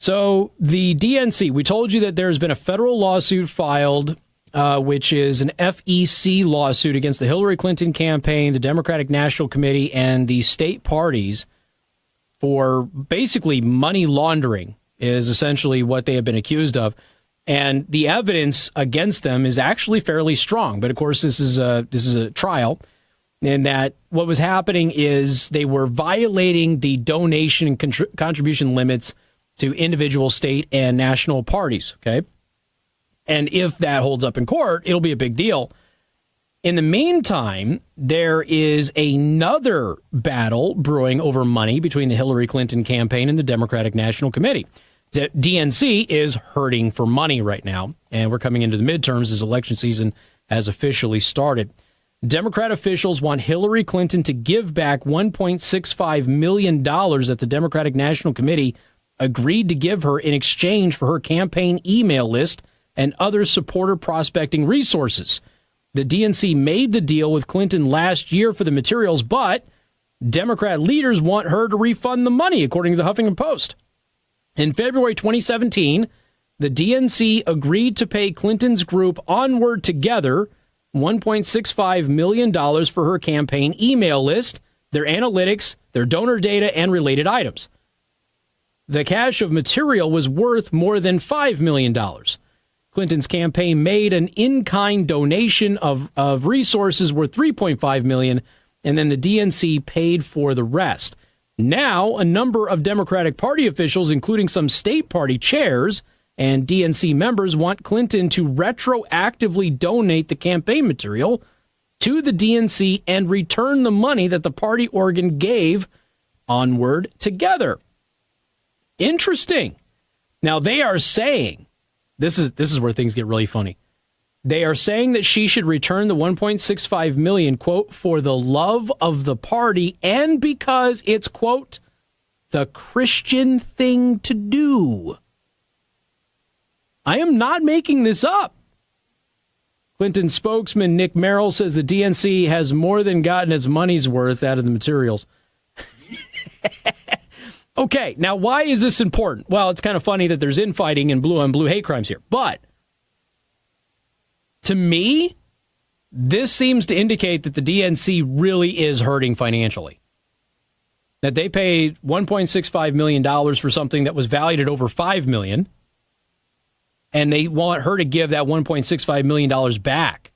So the DNC, we told you that there's been a federal lawsuit filed, which is an FEC lawsuit against the Hillary Clinton campaign, the Democratic National Committee, and the state parties for basically money laundering is essentially what they have been accused of. And the evidence against them is actually fairly strong. But of course, this is a trial, and that what was happening is they were violating the donation and contribution limits to individual state and national parties. Okay. And if that holds up in court, it'll be a big deal. In the meantime, there is another battle brewing over money between the Hillary Clinton campaign and the Democratic National Committee. The DNC is hurting for money right now, and we're coming into the midterms as election season has officially started. Democrat officials want Hillary Clinton to give back $1.65 million that the Democratic National Committee agreed to give her in exchange for her campaign email list and other supporter prospecting resources. The DNC made the deal with Clinton last year for the materials, but Democrat leaders want her to refund the money, according to the Huffington Post. In February 2017, the DNC agreed to pay Clinton's group Onward Together $1.65 million for her campaign email list, their analytics, their donor data, and related items. The cache of material was worth more than $5 million. Clinton's campaign made an in-kind donation of resources worth $3.5 million, and then the DNC paid for the rest. Now, a number of Democratic Party officials, including some state party chairs and DNC members, want Clinton to retroactively donate the campaign material to the DNC and return the money that the party organ gave Onward Together. Interesting. Now, they are saying, this is where things get really funny. They are saying that she should return the $1.65 million, quote, for the love of the party and because it's, quote, the Christian thing to do. I am not making this up. Clinton spokesman Nick Merrill says the DNC has more than gotten its money's worth out of the materials. Okay, now why is this important? Well, it's kind of funny that there's infighting and blue-on-blue hate crimes here, but to me, this seems to indicate that the DNC really is hurting financially. That they paid $1.65 million for something that was valued at over $5 million, and they want her to give that $1.65 million back.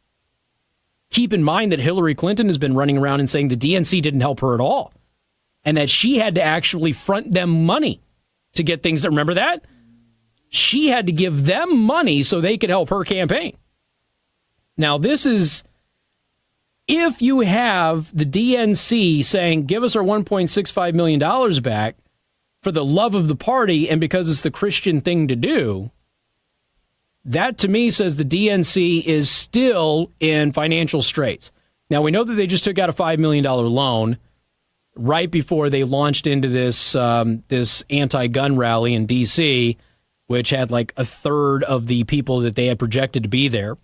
Keep in mind that Hillary Clinton has been running around and saying the DNC didn't help her at all, and that she had to actually front them money to get things done. Remember that? She had to give them money so they could help her campaign. Now, this is, if you have the DNC saying, give us our $1.65 million back for the love of the party and because it's the Christian thing to do, that to me says the DNC is still in financial straits. Now, we know that they just took out a $5 million loan right before they launched into this anti-gun rally in D.C., which had like a third of the people that they had projected to be there.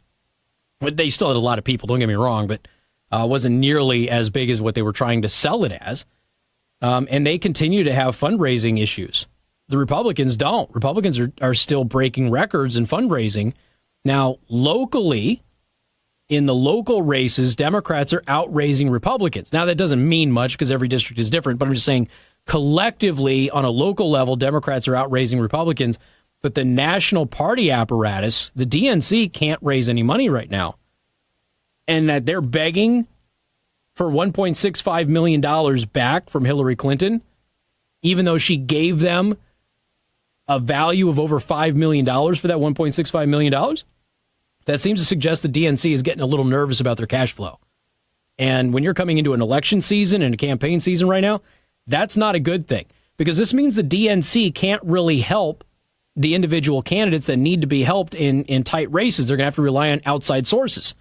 They still had a lot of people, don't get me wrong, but wasn't nearly as big as what they were trying to sell it as. And they continue to have fundraising issues. The Republicans don't. Republicans are still breaking records in fundraising. Now, locally, in the local races, Democrats are outraising Republicans. Now, that doesn't mean much because every district is different, but I'm just saying collectively on a local level, Democrats are outraising Republicans. But the national party apparatus, the DNC, can't raise any money right now. And that they're begging for $1.65 million back from Hillary Clinton, even though she gave them a value of over $5 million for that $1.65 million. That seems to suggest the DNC is getting a little nervous about their cash flow. And when you're coming into an election season and a campaign season right now, that's not a good thing. Because this means the DNC can't really help the individual candidates that need to be helped in tight races. They're going to have to rely on outside sources.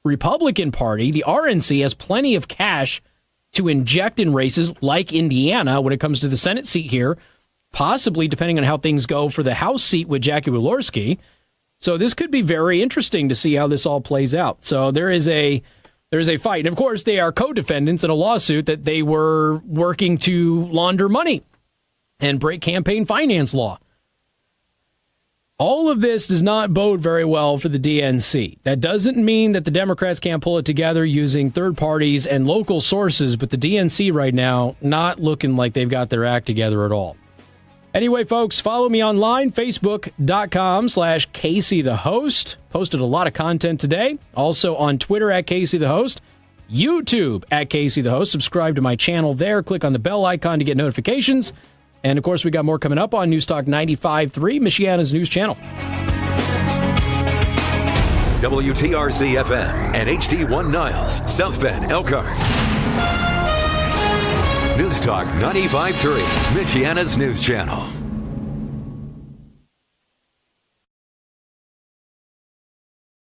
Republican Party, the RNC, has plenty of cash to inject in races like Indiana when it comes to the Senate seat here, possibly depending on how things go for the House seat with Jackie Walorski. So this could be very interesting to see how this all plays out. So there is a fight. And of course, they are co-defendants in a lawsuit that they were working to launder money and break campaign finance law. All of this does not bode very well for the DNC. That doesn't mean that the Democrats can't pull it together using third parties and local sources, but the DNC right now not looking like they've got their act together at all. Anyway, folks, follow me online, facebook.com/Casey the Host. Posted a lot of content today. Also on Twitter @Casey the Host. YouTube @Casey the Host. Subscribe to my channel there. Click on the bell icon to get notifications. And, of course, we got more coming up on News Talk 95.3, Michiana's news channel. WTRC-FM and HD1 Niles, South Bend, Elkhart. News Talk 95.3, Michiana's news channel.